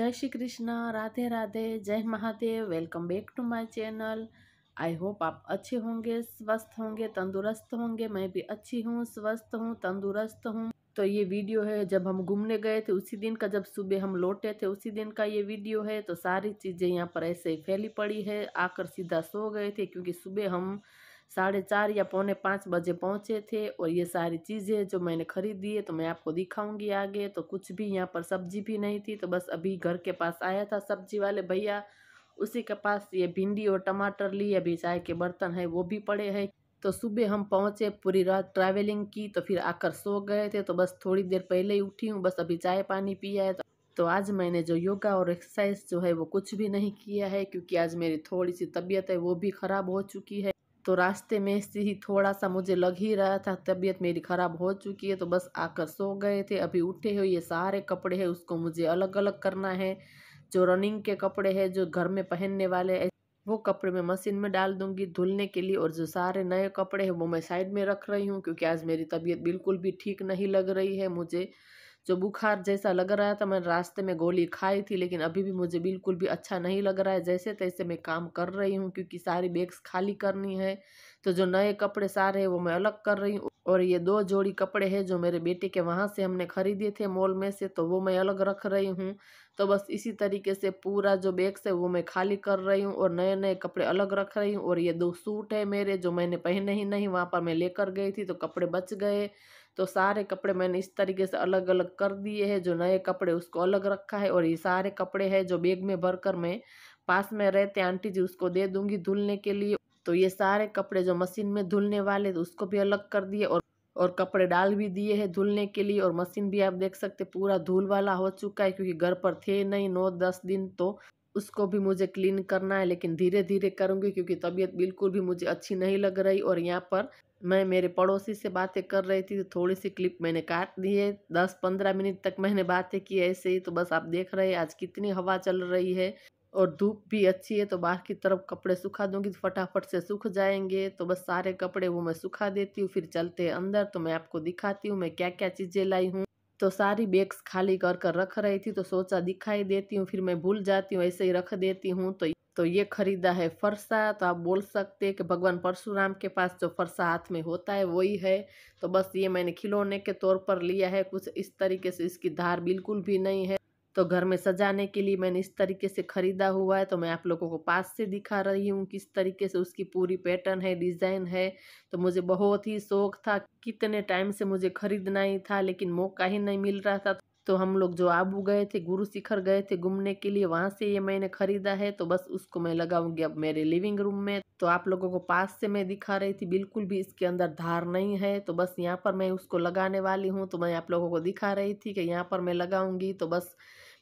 जय श्री कृष्णा, राधे राधे, जय Mahadev. Welcome back to my channel. I hope आप अच्छे होंगे, स्वस्थ होंगे, तंदुरुस्त होंगे। मैं भी अच्छी हूँ, स्वस्थ हूँ, तंदुरुस्त हूँ। तो ये वीडियो है जब हम घूमने गए थे उसी दिन का, जब सुबह हम लौटे थे उसी दिन का ये वीडियो है। तो सारी चीज़ें यहाँ पर ऐसे ही फैली पड़ी है। आकर सीधा सो गए थे क्योंकि सुबह हम 4:30 या 4:45 बजे पहुँचे थे। और ये सारी चीज़ें जो मैंने खरीदी है तो मैं आपको दिखाऊंगी आगे। तो कुछ भी यहाँ पर सब्जी भी नहीं थी, तो बस अभी घर के पास आया था सब्जी वाले भैया, उसी के पास ये भिंडी और टमाटर ली। अभी चाय के बर्तन है वो भी पड़े हैं। तो सुबह हम पहुँचे, पूरी रात ट्रैवलिंग की, तो फिर आकर सो गए थे। तो बस थोड़ी देर पहले ही उठी हूँ, बस अभी चाय पानी पिया है। तो आज मैंने जो योगा और एक्सरसाइज जो है वो कुछ भी नहीं किया है क्योंकि आज मेरी थोड़ी सी तबीयत है वो भी ख़राब हो चुकी है। तो रास्ते में से ही थोड़ा सा मुझे लग ही रहा था तबीयत मेरी ख़राब हो चुकी है। तो बस आकर सो गए थे। अभी उठे हुए ये सारे कपड़े हैं उसको मुझे अलग अलग करना है। जो रनिंग के कपड़े हैं, जो घर में पहनने वाले हैं, वो कपड़े मैं मशीन में डाल दूंगी धुलने के लिए। और जो सारे नए कपड़े हैं वो मैं साइड में रख रही हूँ क्योंकि आज मेरी तबीयत बिल्कुल भी ठीक नहीं लग रही है। मुझे जो बुखार जैसा लग रहा था, मैं रास्ते में गोली खाई थी, लेकिन अभी भी मुझे बिल्कुल भी अच्छा नहीं लग रहा है। जैसे तैसे मैं काम कर रही हूँ क्योंकि सारी बैग्स खाली करनी है। तो जो नए कपड़े सारे हैं वो मैं अलग कर रही हूँ। और ये 2 जोड़ी कपड़े हैं जो मेरे बेटे के वहाँ से हमने खरीदे थे मॉल में से, तो वो मैं अलग रख रही हूँ। तो बस इसी तरीके से पूरा जो बैग्स है वो मैं खाली कर रही हूँ और नए नए कपड़े अलग रख रही हूँ। और ये 2 सूट है मेरे जो मैंने पहने ही नहीं, वहाँ पर मैं लेकर गई थी तो कपड़े बच गए। तो सारे कपड़े मैंने इस तरीके से अलग अलग कर दिए हैं। जो नए कपड़े उसको अलग रखा है और ये सारे कपड़े हैं जो बैग में भरकर मैं पास में रहते आंटी जी उसको दे दूंगी धुलने के लिए। तो ये सारे कपड़े जो मशीन में धुलने वाले तो उसको भी अलग कर दिए और कपड़े डाल भी दिए हैं धुलने के लिए। और मशीन भी आप देख सकते पूरा धूल वाला हो चुका है क्योंकि घर पर थे नहीं 9-10 दिन, तो उसको भी मुझे क्लीन करना है, लेकिन धीरे धीरे करूंगी क्योंकि तबीयत बिल्कुल भी मुझे अच्छी नहीं लग रही। और यहाँ पर मैं मेरे पड़ोसी से बातें कर रही थी तो थोड़ी सी क्लिप मैंने काट दी है। 10-15 मिनट तक मैंने बातें की ऐसे ही। तो बस आप देख रहे हैं आज कितनी हवा चल रही है और धूप भी अच्छी है। तो बाहर की तरफ कपड़े सुखा दूंगी तो फटाफट से सूख जाएंगे। तो बस सारे कपड़े वो मैं सुखा देती हूँ, फिर चलते हैं अंदर। तो मैं आपको दिखाती हूँ मैं क्या क्या चीज़ें लाई हूँ। तो सारी बैग्स खाली कर कर रख रही थी तो सोचा दिखाई देती हूँ, फिर मैं भूल जाती हूँ, ऐसे ही रख देती हूँ। तो ये खरीदा है फरसा। तो आप बोल सकते हैं कि भगवान परशुराम के पास जो फरसा हाथ में होता है वही है। तो बस ये मैंने खिलौने के तौर पर लिया है, कुछ इस तरीके से। इसकी धार बिल्कुल भी नहीं है, तो घर में सजाने के लिए मैंने इस तरीके से खरीदा हुआ है। तो मैं आप लोगों को पास से दिखा रही हूँ किस तरीके से उसकी पूरी पैटर्न है, डिज़ाइन है। तो मुझे बहुत ही शौक था, कितने टाइम से मुझे खरीदना ही था लेकिन मौका ही नहीं मिल रहा था। तो हम लोग जो आबू गए थे, गुरु शिखर गए थे घूमने के लिए, वहाँ से ये मैंने खरीदा है। तो बस उसको मैं लगाऊंगी अब मेरे लिविंग रूम में। तो आप लोगों को पास से मैं दिखा रही थी, बिल्कुल भी इसके अंदर धार नहीं है। तो बस यहाँ पर मैं उसको लगाने वाली हूँ। तो मैं आप लोगों को दिखा रही थी कि यहाँ पर मैं लगाऊंगी। तो बस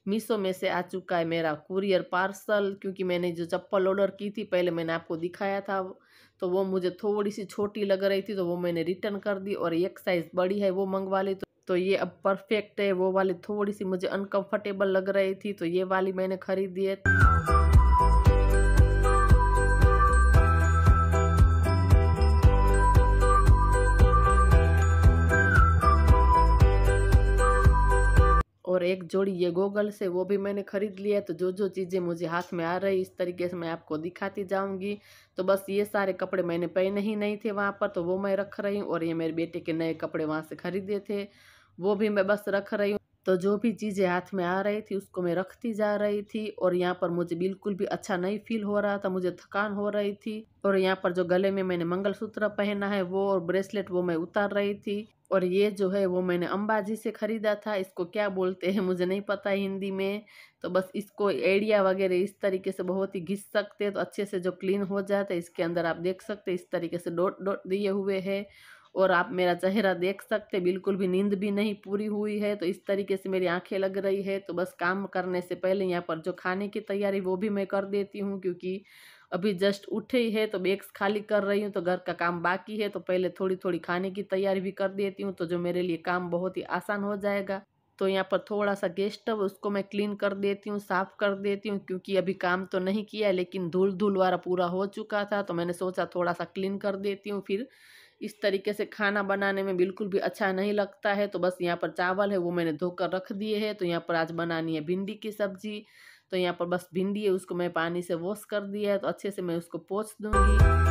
मीशो में से आ चुका है मेरा कुरियर पार्सल, क्योंकि मैंने जो चप्पल ऑर्डर की थी पहले मैंने आपको दिखाया था, तो वो मुझे थोड़ी सी छोटी लग रही थी तो वो मैंने रिटर्न कर दी और एक साइज़ बड़ी है वो मंगवा ली। तो ये अब परफेक्ट है। वो वाली थोड़ी सी मुझे अनकंफर्टेबल लग रही थी तो ये वाली मैंने खरीदी है। और एक जोड़ी ये गोगल्स है वो भी मैंने खरीद लिया है। तो जो जो चीज़ें मुझे हाथ में आ रही इस तरीके से मैं आपको दिखाती जाऊंगी। तो बस ये सारे कपड़े मैंने पहने ही नहीं थे वहाँ पर, तो वो मैं रख रही हूँ। और ये मेरे बेटे के नए कपड़े वहाँ से खरीदे थे वो भी मैं बस रख रही हूँ। तो जो भी चीज़ें हाथ में आ रही थी उसको मैं रखती जा रही थी। और यहाँ पर मुझे बिल्कुल भी अच्छा नहीं फील हो रहा था, मुझे थकान हो रही थी। और यहाँ पर जो गले में मैंने मंगलसूत्र पहना है वो और ब्रेसलेट वो मैं उतार रही थी। और ये जो है वो मैंने अंबाजी से खरीदा था, इसको क्या बोलते हैं मुझे नहीं पता हिंदी में। तो बस इसको एड़िया वगैरह इस तरीके से बहुत ही घिस सकते हैं तो अच्छे से जो क्लीन हो जाता है। इसके अंदर आप देख सकते हैं इस तरीके से डॉट डॉट दिए हुए हैं। और आप मेरा चेहरा देख सकते, बिल्कुल भी नींद भी नहीं पूरी हुई है। तो इस तरीके से मेरी आंखें लग रही है। तो बस काम करने से पहले यहाँ पर जो खाने की तैयारी वो भी मैं कर देती हूँ क्योंकि अभी जस्ट उठे ही है तो बैग्स खाली कर रही हूँ तो घर का काम बाकी है। तो पहले थोड़ी थोड़ी खाने की तैयारी भी कर देती हूँ तो जो मेरे लिए काम बहुत ही आसान हो जाएगा। तो यहाँ पर थोड़ा सा गैस स्टव उसको मैं क्लीन कर देती हूँ, साफ़ कर देती हूँ क्योंकि अभी काम तो नहीं किया लेकिन धूल धूल वाला पूरा हो चुका था। तो मैंने सोचा थोड़ा सा क्लीन कर देती हूँ, फिर इस तरीके से खाना बनाने में बिल्कुल भी अच्छा नहीं लगता है। तो बस यहाँ पर चावल है वो मैंने धोकर रख दिए है। तो यहाँ पर आज बनानी है भिंडी की सब्जी। तो यहाँ पर बस भिंडी है उसको मैं पानी से वॉश कर दिया है, तो अच्छे से मैं उसको पोंछ दूंगी।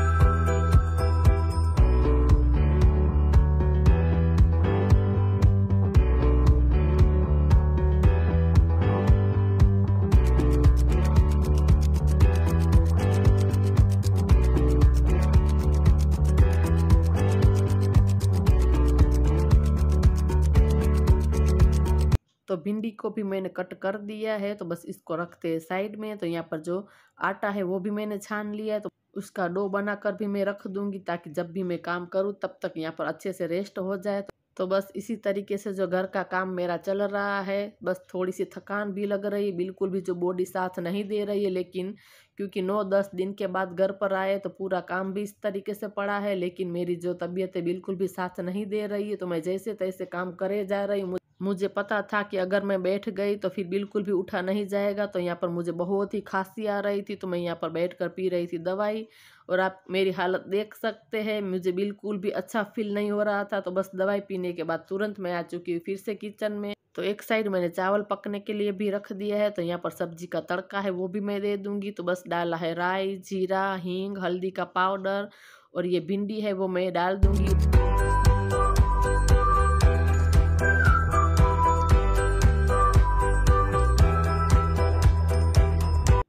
तो भिंडी को भी मैंने कट कर दिया है। तो बस इसको रखते हैं साइड में। तो यहाँ पर जो आटा है वो भी मैंने छान लिया है, तो उसका डो बनाकर भी मैं रख दूंगी ताकि जब भी मैं काम करूँ तब तक यहाँ पर अच्छे से रेस्ट हो जाए। तो बस इसी तरीके से जो घर का काम मेरा चल रहा है। बस थोड़ी सी थकान भी लग रही है, बिल्कुल भी जो बॉडी साथ नहीं दे रही है, लेकिन क्योंकि 9-10 दिन के बाद घर पर आए तो पूरा काम भी इस तरीके से पड़ा है, लेकिन मेरी जो तबीयत है बिल्कुल भी साथ नहीं दे रही है। तो मैं जैसे तैसे काम करे जा रही हूँ। मुझे पता था कि अगर मैं बैठ गई तो फिर बिल्कुल भी उठा नहीं जाएगा। तो यहाँ पर मुझे बहुत ही खांसी आ रही थी, तो मैं यहाँ पर बैठकर पी रही थी दवाई, और आप मेरी हालत देख सकते हैं, मुझे बिल्कुल भी अच्छा फील नहीं हो रहा था। तो बस दवाई पीने के बाद तुरंत मैं आ चुकी हूँ फिर से किचन में। तो एक साइड मैंने चावल पकने के लिए भी रख दिया है। तो यहाँ पर सब्जी का तड़का है वो भी मैं दे दूंगी। तो बस डाला है राई, जीरा, हींग, हल्दी का पाउडर, और ये भिंडी है वो मैं डाल दूंगी।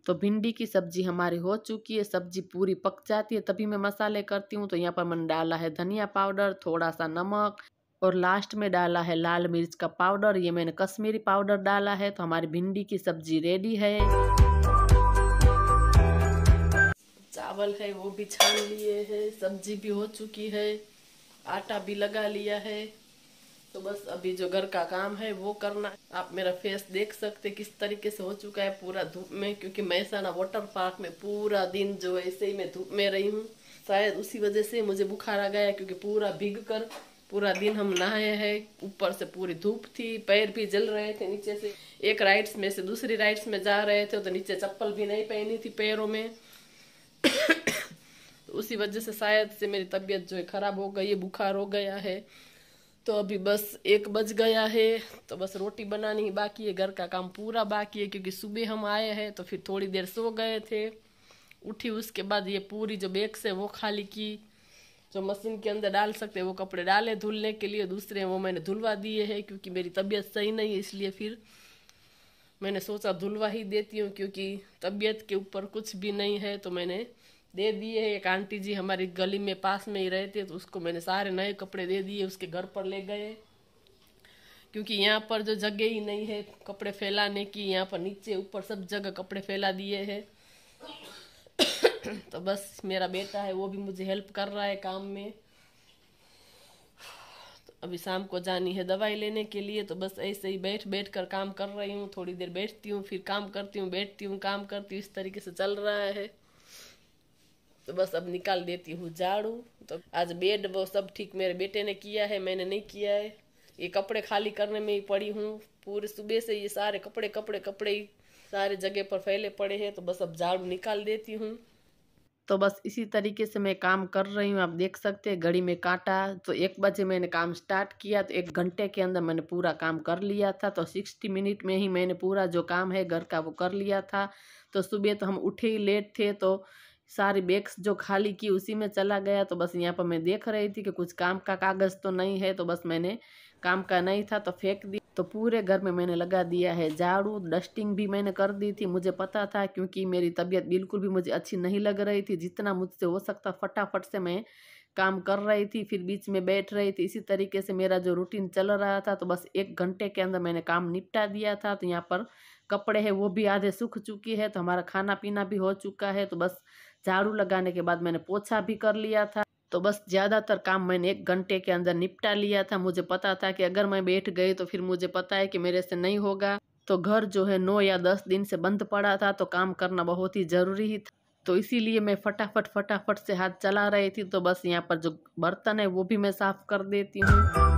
तो भिंडी की सब्जी हमारी हो चुकी है। सब्जी पूरी पक जाती है तभी मैं मसाले करती हूँ। तो यहाँ पर मैंने डाला है धनिया पाउडर, थोड़ा सा नमक, और लास्ट में डाला है लाल मिर्च का पाउडर। ये मैंने कश्मीरी पाउडर डाला है। तो हमारी भिंडी की सब्जी रेडी है। चावल है वो भी छान लिए है, सब्जी भी हो चुकी है, आटा भी लगा लिया है। तो बस अभी जो घर का काम है वो करना है। आप मेरा फेस देख सकते किस तरीके से हो चुका है पूरा धूप में, क्योंकि महसाना वाटर पार्क में पूरा दिन जो ऐसे ही मैं धूप में रही हूँ। शायद उसी वजह से मुझे बुखार आ गया, क्योंकि पूरा भीग कर पूरा दिन हम नहाए हैं। ऊपर से पूरी धूप थी, पैर भी जल रहे थे नीचे से। एक राइड्स में से दूसरी राइड्स में जा रहे थे तो नीचे चप्पल भी नहीं पहनी थी पैरों में। तो उसी वजह से शायद से मेरी तबीयत जो है खराब हो गई है, बुखार हो गया है। तो अभी बस 1 बज गया है, तो बस रोटी बनानी ही बाकी है, घर का काम पूरा बाकी है। क्योंकि सुबह हम आए हैं तो फिर थोड़ी देर सो गए थे, उठी उसके बाद ये पूरी जो बैग से वो खाली की, जो मशीन के अंदर डाल सकते हैं वो कपड़े डाले धुलने के लिए, दूसरे वो मैंने धुलवा दिए हैं। क्योंकि मेरी तबीयत सही नहीं है इसलिए फिर मैंने सोचा धुलवा ही देती हूँ, क्योंकि तबीयत के ऊपर कुछ भी नहीं है। तो मैंने दे दिए है। एक आंटी जी हमारी गली में पास में ही रहते, तो उसको मैंने सारे नए कपड़े दे दिए, उसके घर पर ले गए। क्योंकि यहाँ पर जो जगह ही नहीं है कपड़े फैलाने की, यहाँ पर नीचे ऊपर सब जगह कपड़े फैला दिए हैं। तो बस मेरा बेटा है वो भी मुझे हेल्प कर रहा है काम में। तो अभी शाम को जानी है दवाई लेने के लिए। तो बस ऐसे ही बैठ बैठ कर काम कर रही हूँ, थोड़ी देर बैठती हूँ, फिर काम करती हूँ, बैठती हूँ, काम करती हूँ, इस तरीके से चल रहा है। तो बस अब निकाल देती हूँ झाड़ू। तो आज बेड वो सब ठीक मेरे बेटे ने किया है, मैंने नहीं किया है। ये कपड़े खाली करने में ही पड़ी हूँ पूरे सुबह से, ये सारे कपड़े कपड़े कपड़े ही सारे जगह पर फैले पड़े हैं। तो बस अब झाड़ू निकाल देती हूँ। तो बस इसी तरीके से मैं काम कर रही हूँ। आप देख सकते हैं घड़ी में काटा तो 1 बजे मैंने काम स्टार्ट किया, तो 1 घंटे के अंदर मैंने पूरा काम कर लिया था। तो 60 मिनट में ही मैंने पूरा जो काम है घर का वो कर लिया था। तो सुबह तो हम उठे ही लेट थे, तो सारी बैग्स जो खाली की उसी में चला गया। तो बस यहाँ पर मैं देख रही थी कि कुछ काम का कागज़ तो नहीं है, तो बस मैंने काम का नहीं था तो फेंक दी। तो पूरे घर में मैंने लगा दिया है झाड़ू, डस्टिंग भी मैंने कर दी थी। मुझे पता था क्योंकि मेरी तबीयत बिल्कुल भी मुझे अच्छी नहीं लग रही थी, जितना मुझसे हो सकता फटाफट से मैं काम कर रही थी, फिर बीच में बैठ रही थी। इसी तरीके से मेरा जो रूटीन चल रहा था। तो बस 1 घंटे के अंदर मैंने काम निपटा दिया था। तो यहाँ पर कपड़े है वो भी आधे सूख चुकी है, तो हमारा खाना पीना भी हो चुका है। तो बस झाड़ू लगाने के बाद मैंने पोछा भी कर लिया था। तो बस ज़्यादातर काम मैंने 1 घंटे के अंदर निपटा लिया था। मुझे पता था कि अगर मैं बैठ गई तो फिर मुझे पता है कि मेरे से नहीं होगा। तो घर जो है 9 या 10 दिन से बंद पड़ा था, तो काम करना बहुत ही ज़रूरी ही था। तो इसीलिए मैं फटाफट से हाथ चला रही थी। तो बस यहाँ पर जो बर्तन है वो भी मैं साफ़ कर देती हूँ।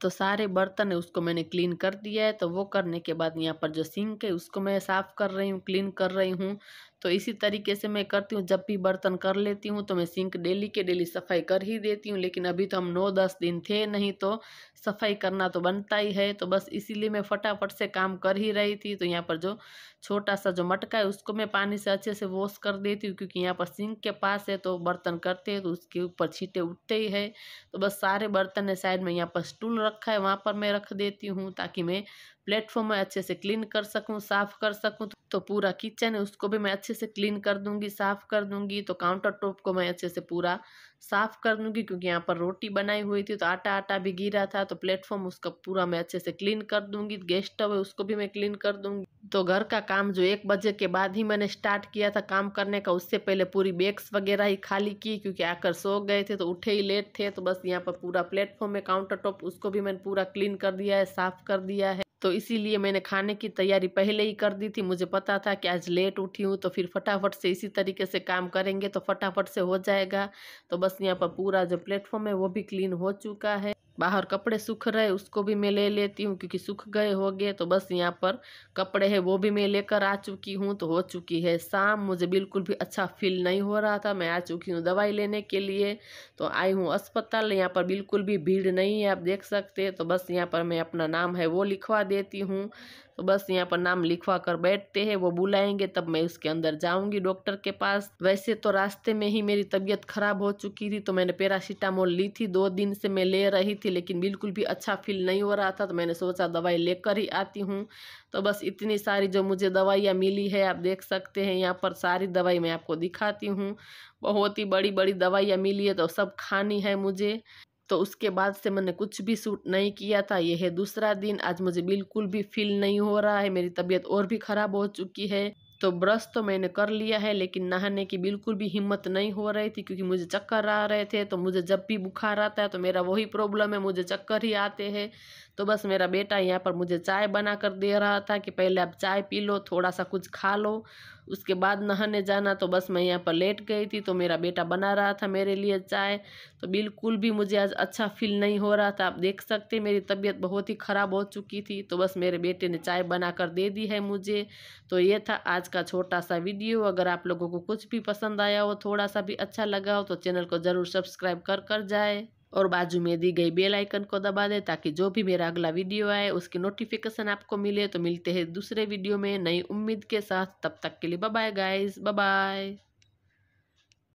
तो सारे बर्तन है उसको मैंने क्लीन कर दिया है। तो वो करने के बाद यहाँ पर जो सिंक है उसको मैं साफ़ कर रही हूँ, क्लीन कर रही हूँ। तो इसी तरीके से मैं करती हूँ, जब भी बर्तन कर लेती हूँ तो मैं सिंक डेली के डेली सफाई कर ही देती हूँ। लेकिन अभी तो हम 9-10 दिन थे नहीं, तो सफाई करना तो बनता ही है। तो बस इसीलिए मैं फटाफट से काम कर ही रही थी। तो यहाँ पर जो छोटा सा जो मटका है उसको मैं पानी से अच्छे से वॉश कर देती हूँ, क्योंकि यहाँ पर सिंक के पास है तो बर्तन करते हैं तो उसके ऊपर छींटे उठते ही है। तो बस सारे बर्तन है साइड में, यहाँ पर स्टूल रखा है वहाँ पर मैं रख देती हूँ, ताकि मैं प्लेटफॉर्म में अच्छे से क्लीन कर सकूँ, साफ़ कर सकूँ। तो पूरा किचन है उसको भी मैं अच्छे से क्लीन कर दूँगी, साफ़ कर दूँगी। तो काउंटर टॉप को मैं अच्छे से पूरा साफ़ कर दूँगी, क्योंकि यहाँ पर रोटी बनाई हुई थी तो आटा आटा भी गिरा था। तो प्लेटफॉर्म उसका पूरा मैं अच्छे से क्लीन कर दूँगी। गैस स्टोव है उसको भी मैं क्लीन कर दूँगी। तो घर का काम जो 1 बजे के बाद ही मैंने स्टार्ट किया था काम करने का, उससे पहले पूरी बैग्स वगैरह ही खाली की, क्योंकि आकर सो गए थे तो उठे ही लेट थे। तो बस यहाँ पर पूरा प्लेटफॉर्म में काउंटर टॉप उसको भी मैंने पूरा क्लीन कर दिया है, साफ़ कर दिया है। तो इसीलिए मैंने खाने की तैयारी पहले ही कर दी थी। मुझे पता था कि आज लेट उठी हूँ तो फिर फटाफट से इसी तरीके से काम करेंगे तो फटाफट से हो जाएगा। तो बस यहाँ पर पूरा जो प्लेटफॉर्म है वो भी क्लीन हो चुका है। बाहर कपड़े सूख रहे उसको भी मैं ले लेती हूँ, क्योंकि सूख गए होंगे। तो बस यहाँ पर कपड़े हैं वो भी मैं लेकर आ चुकी हूँ। तो हो चुकी है शाम, मुझे बिल्कुल भी अच्छा फील नहीं हो रहा था। मैं आ चुकी हूँ दवाई लेने के लिए। तो आई हूँ अस्पताल, यहाँ पर बिल्कुल भी भीड़ नहीं है, आप देख सकते हैं। तो बस यहाँ पर मैं अपना नाम है वो लिखवा देती हूँ। तो बस यहाँ पर नाम लिखवा कर बैठते हैं, वो बुलाएंगे तब मैं उसके अंदर जाऊंगी डॉक्टर के पास। वैसे तो रास्ते में ही मेरी तबीयत खराब हो चुकी थी, तो मैंने पैरासीटामोल ली थी, 2 दिन से मैं ले रही थी, लेकिन बिल्कुल भी अच्छा फील नहीं हो रहा था। तो मैंने सोचा दवाई लेकर ही आती हूँ। तो बस इतनी सारी जो मुझे दवाइयाँ मिली है आप देख सकते हैं, यहाँ पर सारी दवाई मैं आपको दिखाती हूँ। बहुत ही बड़ी बड़ी दवाइयाँ मिली है तो सब खानी है मुझे। तो उसके बाद से मैंने कुछ भी सूट नहीं किया था। ये है दूसरा दिन, आज मुझे बिल्कुल भी फील नहीं हो रहा है, मेरी तबीयत और भी ख़राब हो चुकी है। तो ब्रश तो मैंने कर लिया है, लेकिन नहाने की बिल्कुल भी हिम्मत नहीं हो रही थी, क्योंकि मुझे चक्कर आ रहे थे। तो मुझे जब भी बुखार आता है तो मेरा वही प्रॉब्लम है, मुझे चक्कर ही आते हैं। तो बस मेरा बेटा यहाँ पर मुझे चाय बना कर दे रहा था कि पहले आप चाय पी लो, थोड़ा सा कुछ खा लो, उसके बाद नहाने जाना। तो बस मैं यहाँ पर लेट गई थी, तो मेरा बेटा बना रहा था मेरे लिए चाय। तो बिल्कुल भी मुझे आज अच्छा फील नहीं हो रहा था, आप देख सकते मेरी तबीयत बहुत ही ख़राब हो चुकी थी। तो बस मेरे बेटे ने चाय बना कर दे दी है मुझे। तो ये था आज का छोटा सा वीडियो। अगर आप लोगों को कुछ भी पसंद आया हो, थोड़ा सा भी अच्छा लगा हो, तो चैनल को ज़रूर सब्सक्राइब कर जाए और बाजू में दी गई बेल आइकन को दबा दे, ताकि जो भी मेरा अगला वीडियो आए उसकी नोटिफिकेशन आपको मिले। तो मिलते हैं दूसरे वीडियो में नई उम्मीद के साथ, तब तक के लिए bye bye guys, bye bye.